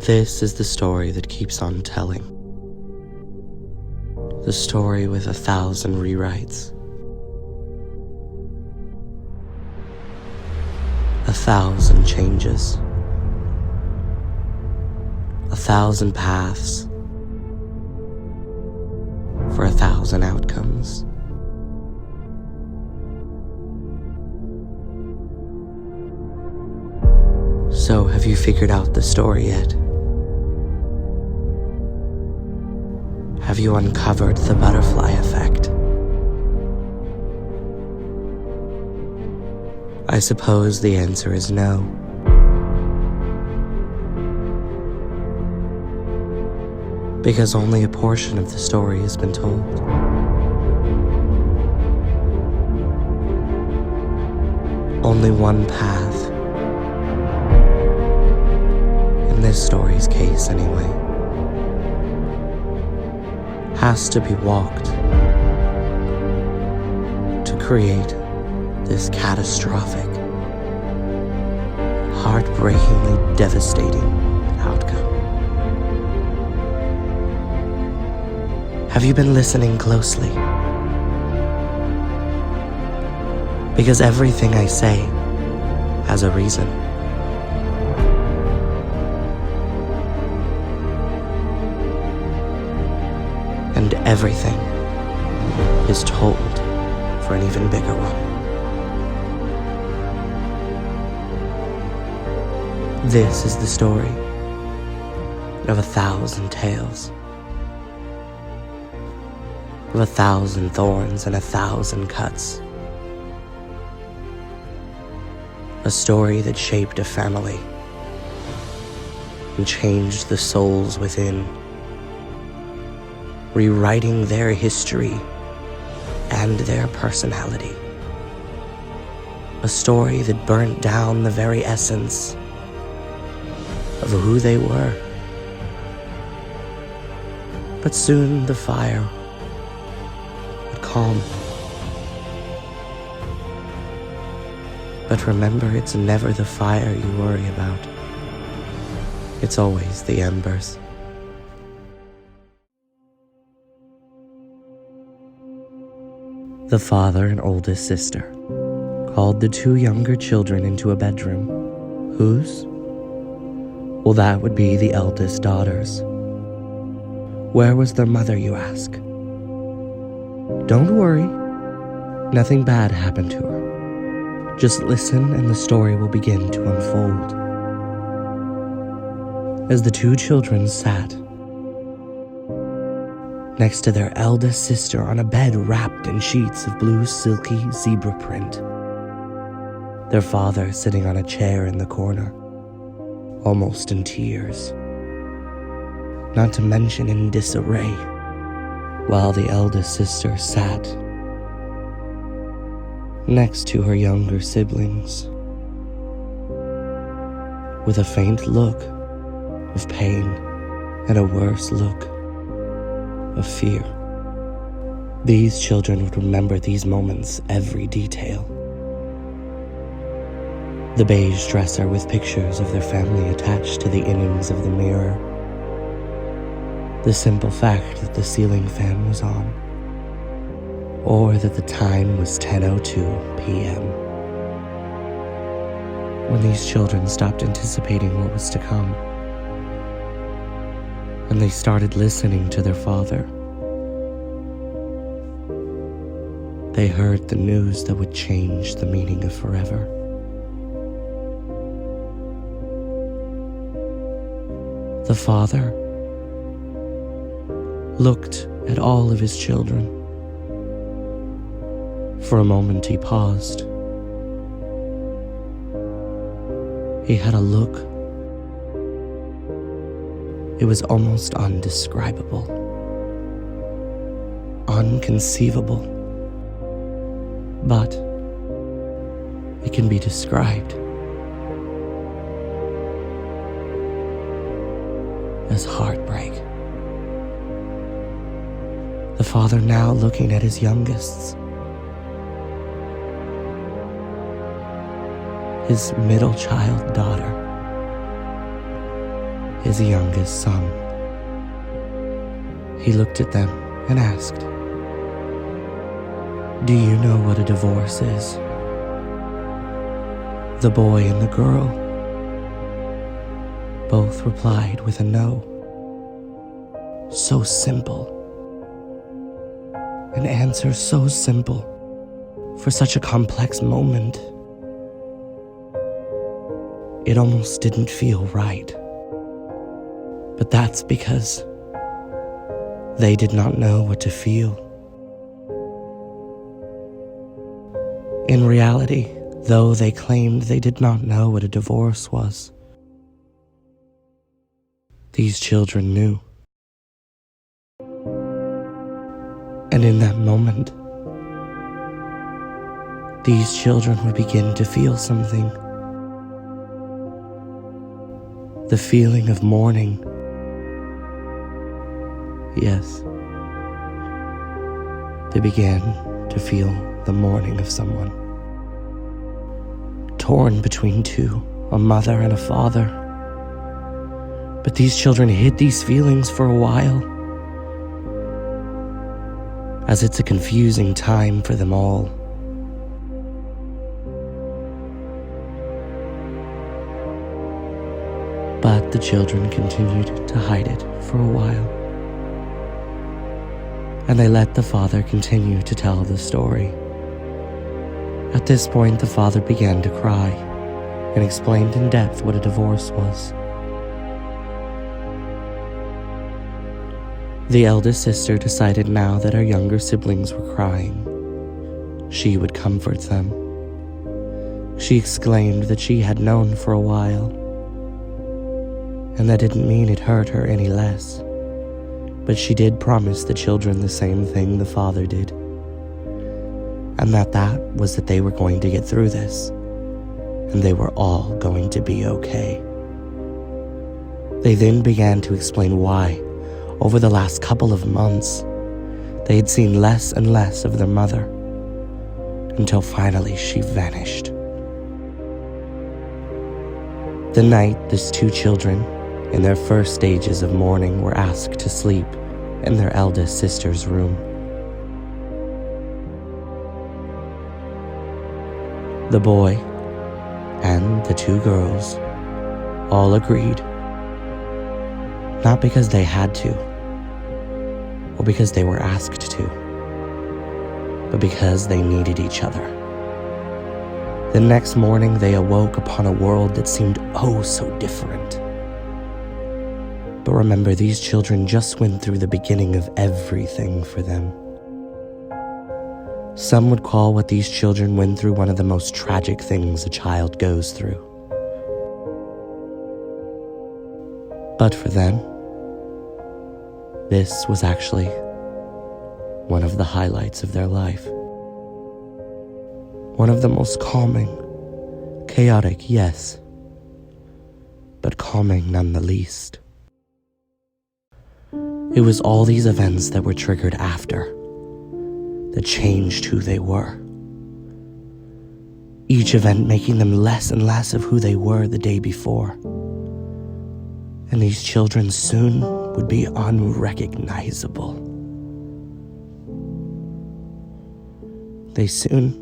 This is the story that keeps on telling. The story with 1,000 rewrites. 1,000 changes. 1,000 paths. For 1,000 outcomes. So, have you figured out the story yet? Have you uncovered the butterfly effect? I suppose the answer is no. Because only a portion of the story has been told. Only one path. In this story's case, anyway. Has to be walked to create this catastrophic, heartbreakingly devastating outcome. Have you been listening closely? Because everything I say has a reason. And everything is told for an even bigger one. This is the story of 1,000 tales, of 1,000 thorns and 1,000 cuts. A story that shaped a family and changed the souls within, rewriting their history and their personality. A story that burnt down the very essence of who they were. But soon the fire would calm. But remember, it's never the fire you worry about. It's always the embers. The father and oldest sister called the two younger children into a bedroom. Whose? Well, that would be the eldest daughter's. Where was their mother, you ask? Don't worry. Nothing bad happened to her. Just listen and the story will begin to unfold. As the two children sat next to their eldest sister on a bed wrapped in sheets of blue silky zebra print, their father sitting on a chair in the corner, almost in tears, not to mention in disarray, while the eldest sister sat next to her younger siblings with a faint look of pain and a worse look of fear. These children would remember these moments, every detail. The beige dresser with pictures of their family attached to the innings of the mirror. The simple fact that the ceiling fan was on, or that the time was 10:02 p.m. When these children stopped anticipating what was to come, and they started listening to their father, they heard the news that would change the meaning of forever. The father looked at all of his children. For a moment he paused. He had a look. It was almost undescribable, unconceivable, but it can be described as heartbreak. The father now looking at his youngest, his middle child daughter, his youngest son. He looked at them and asked, "Do you know what a divorce is?" The boy and the girl both replied with a no. So simple. An answer so simple for such a complex moment. It almost didn't feel right. But that's because they did not know what to feel. In reality, though they claimed they did not know what a divorce was, these children knew. And in that moment, these children would begin to feel something. The feeling of mourning. Yes, they began to feel the mourning of someone. Torn between two, a mother and a father. But these children hid these feelings for a while, as it's a confusing time for them all. But the children continued to hide it for a while, and they let the father continue to tell the story. At this point, the father began to cry and explained in depth what a divorce was. The eldest sister decided now that her younger siblings were crying, she would comfort them. She exclaimed that she had known for a while, and that didn't mean it hurt her any less. But she did promise the children the same thing the father did, and that was that they were going to get through this, and they were all going to be okay. They then began to explain why, over the last couple of months, they had seen less and less of their mother, until finally she vanished. The night these two children, in their first stages of mourning, were asked to sleep in their eldest sister's room. The boy and the two girls all agreed, not because they had to, or because they were asked to, but because they needed each other. The next morning, they awoke upon a world that seemed oh so different. But remember, these children just went through the beginning of everything for them. Some would call what these children went through one of the most tragic things a child goes through. But for them, this was actually one of the highlights of their life. One of the most calming, chaotic, yes, but calming none the least. It was all these events that were triggered after that changed who they were. Each event making them less and less of who they were the day before. And these children soon would be unrecognizable. They soon